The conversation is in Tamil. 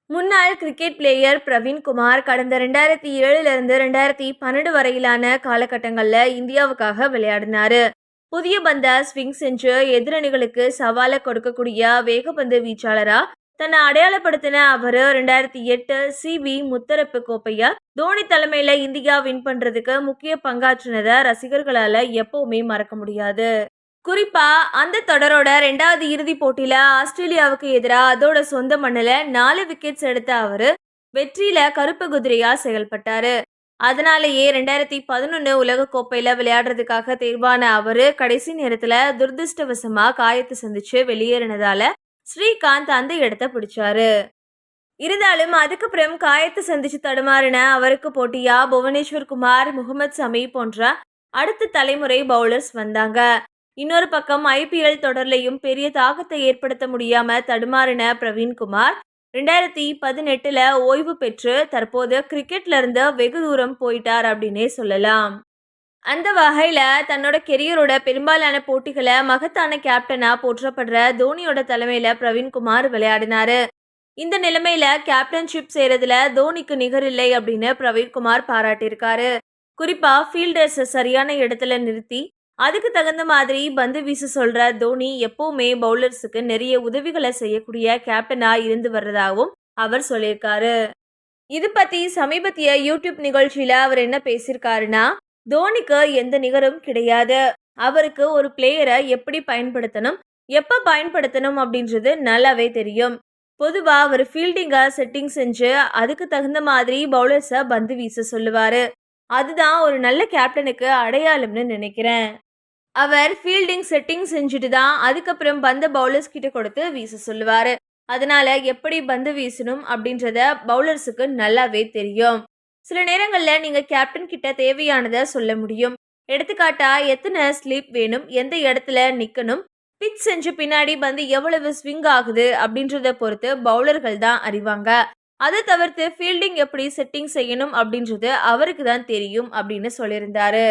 முன்னாள் கிரிக்கெட் பிளேயர் பிரவீன் குமார் கடந்த 2007லிருந்து 2012 வரையிலான காலகட்டங்களில் இந்தியாவுக்காக விளையாடினாரு. புதிய பந்த ஸ்விங் செஞ்சு எதிரணிகளுக்கு சவாலை கொடுக்கக்கூடிய வேகப்பந்து வீச்சாளரா தன்னை அடையாளப்படுத்தின அவரு 2008 சிபி முத்தரப்பு கோப்பைய தோனி தலைமையில இந்தியா வின் பண்றதுக்கு முக்கிய பங்காற்றினதை ரசிகர்களால எப்பவுமே மறக்க முடியாது. குறிப்பா அந்த தொடரோட 2வது இறுதிப் போட்டியில ஆஸ்திரேலியாவுக்கு எதிராக அதோட சொந்த மண்ணுல 4 விக்கெட்ஸ் எடுத்த அவரு வெற்றியில கருப்பு குதிரையா செயல்பட்டாரு. அதனாலேயே 2011 உலக கோப்பையில விளையாடுறதுக்காக தேர்வான அவரு கடைசி நேரத்துல துரதிருஷ்டவசமா காயத்தை சந்திச்சு வெளியேறினதால ஸ்ரீகாந்த் அந்த இடத்த பிடிச்சாரு. இருந்தாலும் அதுக்கப்புறம் காயத்தை சந்திச்சு தடுமாறின அவருக்கு போட்டியா புவனேஸ்வர் குமார், முகமது சமி போன்ற அடுத்த தலைமுறை பவுலர்ஸ் வந்தாங்க. இன்னொரு பக்கம் ஐபிஎல் தொடர்லையும் பெரிய தாக்கத்தை ஏற்படுத்த முடியாம தடுமாறின பிரவீன்குமார் 2018ல ஓய்வு பெற்று தற்போது கிரிக்கெட்ல இருந்து வெகு தூரம் போயிட்டார் அப்படின்னே சொல்லலாம். அந்த வகையில தன்னோட கெரியரோட பெரும்பாலான போட்டிகளை மகத்தான கேப்டனா போற்றப்படுற தோனியோட தலைமையில பிரவீன்குமார் விளையாடினாரு. இந்த நிலைமையில கேப்டன்ஷிப் செய்யறதுல தோனிக்கு நிகரில்லை அப்படின்னு பிரவீன்குமார் பாராட்டியிருக்காரு. குறிப்பா ஃபீல்டர்ஸ் சரியான இடத்துல நிறுத்தி அதுக்கு தகுந்த மாதிரி பந்து வீச சொல்ற தோனி எப்பவுமே பவுலர்ஸுக்கு நிறைய உதவிகளை செய்யக்கூடிய கேப்டனா இருந்து வர்றதாகவும் அவர் சொல்லியிருக்காரு. இது பத்தி சமீபத்திய யூடியூப் நிகழ்ச்சியில அவர் என்ன பேசியிருக்காருன்னா, தோனிக்கு எந்த நிகரும் கிடையாது. அவருக்கு ஒரு பிளேயரை எப்படி பயன்படுத்தணும், எப்ப பயன்படுத்தணும் அப்படின்றது நல்லாவே தெரியும். பொதுவா அவர் ஃபீல்டிங்கை செட்டிங் செஞ்சு அதுக்கு தகுந்த மாதிரி பவுலர்ஸை பந்து வீச சொல்லுவாரு. அதுதான் ஒரு நல்ல கேப்டனுக்கு அடையாளம்னு நினைக்கிறேன். அவர் ஃபீல்டிங் செட்டிங் செஞ்சுட்டு தான் அதுக்கப்புறம் பந்த பவுலர்ஸ் கிட்ட கொடுத்து வீச சொல்லுவாரு. அதனால எப்படி பந்து வீசணும் அப்படின்றத பவுலர்ஸுக்கு நல்லாவே தெரியும். சில நேரங்கள்ல நீங்க கேப்டன் கிட்ட தேவையானதை சொல்ல முடியும். எடுத்துக்காட்டா எத்தனை ஸ்லீப் வேணும், எந்த இடத்துல நிக்கணும், பிச் செஞ்சு பின்னாடி பந்து எவ்வளவு ஸ்விங் ஆகுது அப்படின்றத பொறுத்து பவுலர்கள் தான் அறிவாங்க. அதை தவிர்த்து ஃபீல்டிங் எப்படி செட்டிங் செய்யணும் அப்படின்றது அவருக்கு தான் தெரியும் அப்படின்னு சொல்லியிருந்தாரு.